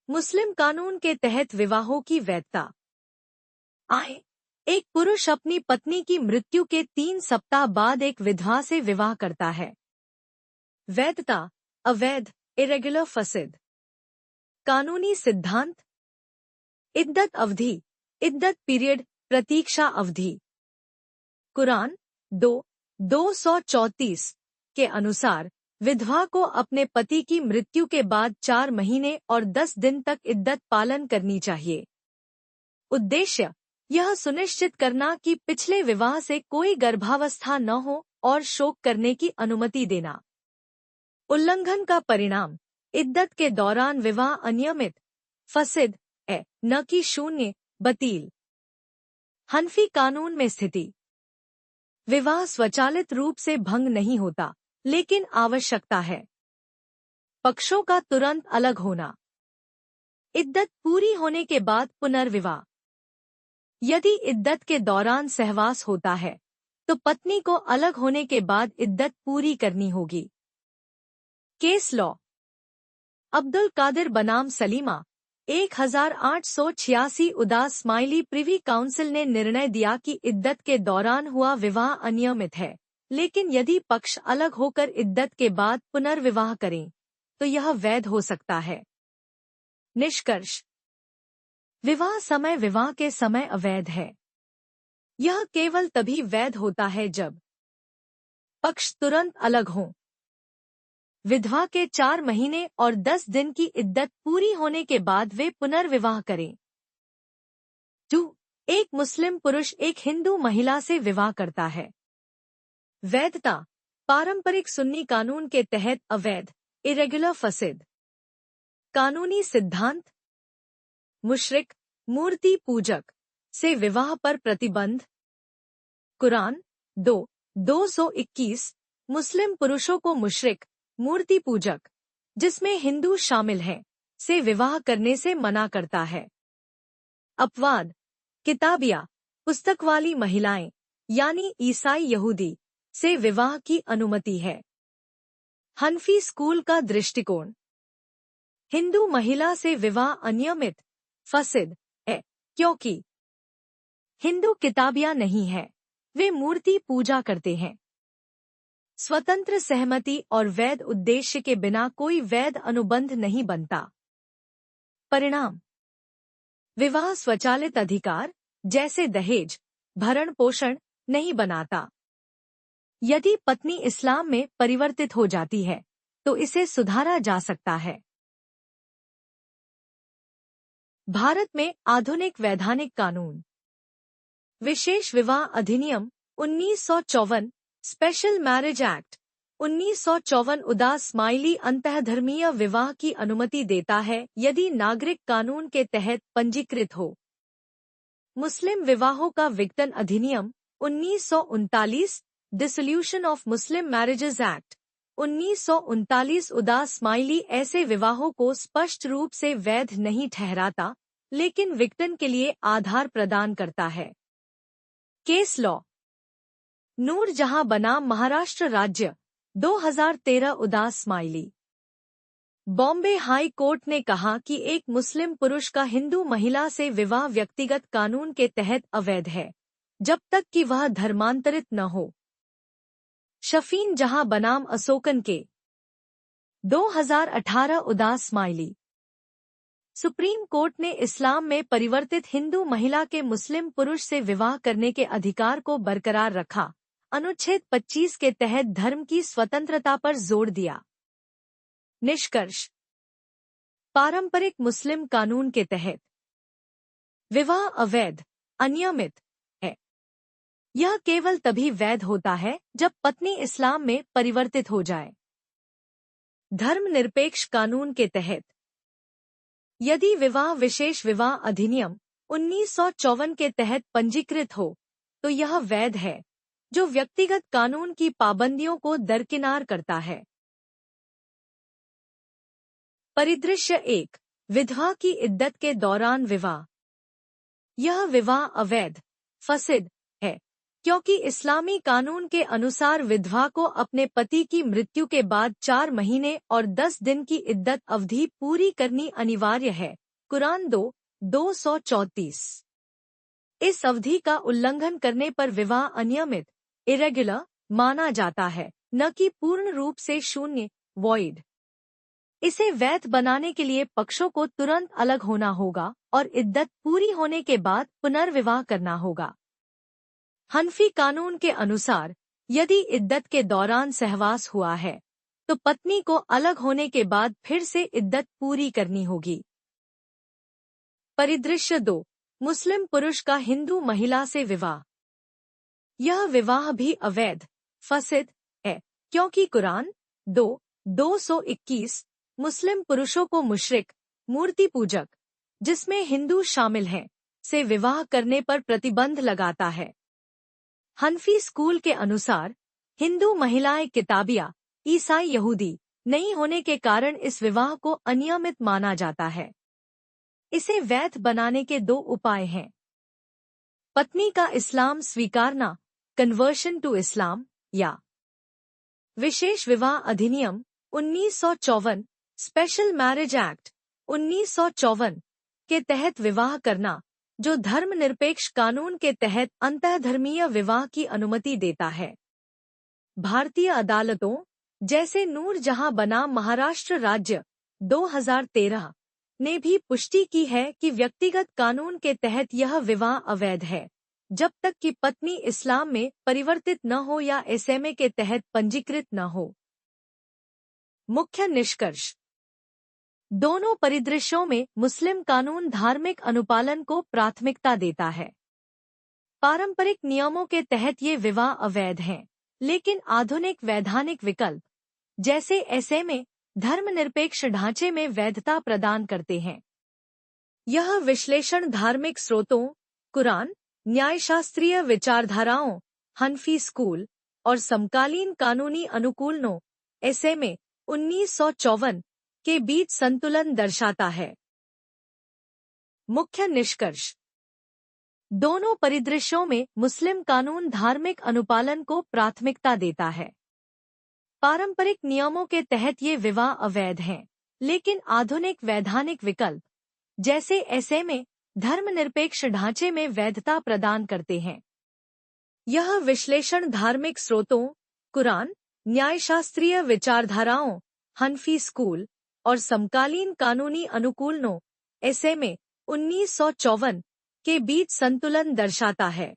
मुस्लिम कानून के तहत विवाहों की वैधता। आए, एक पुरुष अपनी पत्नी की मृत्यु के 3 सप्ताह बाद एक विधवा से विवाह करता है। वैधता, अवैध, इरेगुलर, फसिद। कानूनी सिद्धांत। इद्दत अवधि, इद्दत पीरियड, प्रतीक्षा अवधि। कुरान 2:234 के अनुसार विधवा को अपने पति की मृत्यु के बाद 4 महीने और 10 दिन तक इद्दत पालन करनी चाहिए। उद्देश्य, यह सुनिश्चित करना कि पिछले विवाह से कोई गर्भावस्था न हो और शोक करने की अनुमति देना। उल्लंघन का परिणाम, इद्दत के दौरान विवाह अनियमित, फसिद है, न कि शून्य, बतील। हनफी कानून में स्थिति। विवाह स्वचालित रूप से भंग नहीं होता, लेकिन आवश्यकता है पक्षों का तुरंत अलग होना। इद्दत पूरी होने के बाद पुनर्विवाह। यदि इद्दत के दौरान सहवास होता है, तो पत्नी को अलग होने के बाद इद्दत पूरी करनी होगी। Case law. अब्दुल कादिर बनाम सलीमा 1886 उदास स्माइली प्रिवी काउंसिल ने निर्णय दिया कि इद्दत के दौरान हुआ विवाह अनियमित है, लेकिन यदि पक्ष अलग होकर इद्दत के बाद पुनर्विवाह करें, तो यह वैध हो सकता है। निष्कर्ष, विवाह के समय अवैध है। यह केवल तभी वैध होता है जब पक्ष तुरंत अलग हों, विधवा के 4 महीने और 10 दिन की इद्दत पूरी होने के बाद वे पुनर्विवाह करें। 2. एक मुस्लिम पुरुष एक हिंदू महिला से विवाह करता है। वैधता, पारंपरिक सुन्नी कानून के तहत अवैध, इरेगुलर, फसिद। कानूनी सिद्धांत। मुशरिक, मूर्ति पूजक से विवाह पर प्रतिबंध। कुरान 2:221 मुस्लिम पुरुषों को मुशरिक, मूर्ति पूजक, जिसमें हिंदू शामिल हैं, से विवाह करने से मना करता है। अपवाद, किताबिया, पुस्तक वाली महिलाएं, यानी ईसाई यहूदी, से विवाह की अनुमति है। हनफी स्कूल का दृष्टिकोण। हिंदू महिला से विवाह अनियमित, फसिद है, क्योंकि हिंदू किताबिया नहीं है, वे मूर्ति पूजा करते हैं। स्वतंत्र सहमति और वैध उद्देश्य के बिना कोई वैध अनुबंध नहीं बनता। परिणाम, विवाह स्वचालित अधिकार, जैसे दहेज, भरण पोषण, नहीं बनाता। यदि पत्नी इस्लाम में परिवर्तित हो जाती है, तो इसे सुधारा जा सकता है। भारत में आधुनिक वैधानिक कानून। विशेष विवाह अधिनियम 1954, स्पेशल मैरिज एक्ट 1954 उदास स्माइली अंतःधर्मीय विवाह की अनुमति देता है यदि नागरिक कानून के तहत पंजीकृत हो। मुस्लिम विवाहों का विघटन अधिनियम 1939, dissolution of Muslim marriages act 1939 उदास स्माइली ऐसे विवाहों को स्पष्ट रूप से वैध नहीं ठहराता, लेकिन विघटन के लिए आधार प्रदान करता है। Case law. नूरजहां बनाम महाराष्ट्र राज्य 2013 उदास स्माइली। बॉम्बे हाई कोर्ट ने कहा कि एक मुस्लिम पुरुष का हिंदू महिला से विवाह व्यक्तिगत कानून के तहत अवैध है, जब तक कि वह धर्मांतरित न हो। शफीन जहां बनाम अशोकन के 2018 उदास स्माइली। सुप्रीम कोर्ट ने इस्लाम में परिवर्तित हिंदू महिला के मुस्लिम पुरुष से विवाह करने के अधिकार को बरकरार रखा, अनुच्छेद 25 के तहत धर्म की स्वतंत्रता पर जोर दिया। निष्कर्ष, पारंपरिक मुस्लिम कानून के तहत विवाह अवैध, अनियमित है। यह केवल तभी वैध होता है जब पत्नी इस्लाम में परिवर्तित हो जाए। धर्मनिरपेक्ष कानून के तहत यदि विवाह विशेष विवाह अधिनियम 1954 के तहत पंजीकृत हो, तो यह वैध है, जो व्यक्तिगत कानून की पाबंदियों को दरकिनार करता है। परिदृश्य 1, विधवा की इद्दत के दौरान विवाह। यह विवाह अवैध, फसिद है, क्योंकि इस्लामी कानून के अनुसार विधवा को अपने पति की मृत्यु के बाद 4 महीने और 10 दिन की इद्दत अवधि पूरी करनी अनिवार्य है। कुरान 2:234। इस अवधि का उल्लंघन करने पर विवाह अनियमित इरेगुलर माना जाता है, न कि पूर्ण रूप से शून्य वॉइड। इसे वैध बनाने के लिए पक्षों को तुरंत अलग होना होगा और इद्दत पूरी होने के बाद पुनर्विवाह करना होगा। हनफी कानून के अनुसार यदि इद्दत के दौरान सहवास हुआ है तो पत्नी को अलग होने के बाद फिर से इद्दत पूरी करनी होगी। परिदृश्य 2, मुस्लिम पुरुष का हिंदू महिला से विवाह। यह विवाह भी अवैध फसिद है, क्योंकि कुरान 2:221 मुस्लिम पुरुषों को मुशरिक मूर्ति पूजक, जिसमें हिंदू शामिल हैं, से विवाह करने पर प्रतिबंध लगाता है। हनफी स्कूल के अनुसार हिंदू महिलाएं किताबिया ईसाई यहूदी नहीं होने के कारण इस विवाह को अनियमित माना जाता है। इसे वैध बनाने के 2 उपाय हैं। पत्नी का इस्लाम स्वीकारना कन्वर्शन टू इस्लाम या विशेष विवाह अधिनियम 1954 स्पेशल मैरिज एक्ट 1954 के तहत विवाह करना, जो धर्मनिरपेक्ष कानून के तहत अंतःधर्मीय विवाह की अनुमति देता है। भारतीय अदालतों जैसे नूरजहां बनाम महाराष्ट्र राज्य 2013 ने भी पुष्टि की है कि व्यक्तिगत कानून के तहत यह विवाह अवैध है, जब तक कि पत्नी इस्लाम में परिवर्तित न हो या एसएमए के तहत पंजीकृत न हो। मुख्य निष्कर्ष: दोनों परिदृश्यों में मुस्लिम कानून धार्मिक अनुपालन को प्राथमिकता देता है। पारंपरिक नियमों के तहत ये विवाह अवैध हैं, लेकिन आधुनिक वैधानिक विकल्प जैसे एसएमए धर्मनिरपेक्ष ढांचे में वैधता प्रदान करते हैं। यह विश्लेषण धार्मिक स्रोतों, कुरान, न्यायशास्त्रीय विचारधाराओं, हनफी स्कूल और समकालीन कानूनी अनुकूलनों एसएमए 1954 के बीच संतुलन दर्शाता है। मुख्य निष्कर्ष: दोनों परिदृश्यों में मुस्लिम कानून धार्मिक अनुपालन को प्राथमिकता देता है। पारंपरिक नियमों के तहत ये विवाह अवैध हैं, लेकिन आधुनिक वैधानिक विकल्प जैसे एसएमए धर्मनिरपेक्ष ढांचे में वैधता प्रदान करते हैं। यह विश्लेषण धार्मिक स्रोतों, कुरान, न्यायशास्त्रीय विचारधाराओं, हनफी स्कूल और समकालीन कानूनी अनुकूलनों एसएमए 1954 के बीच संतुलन दर्शाता है।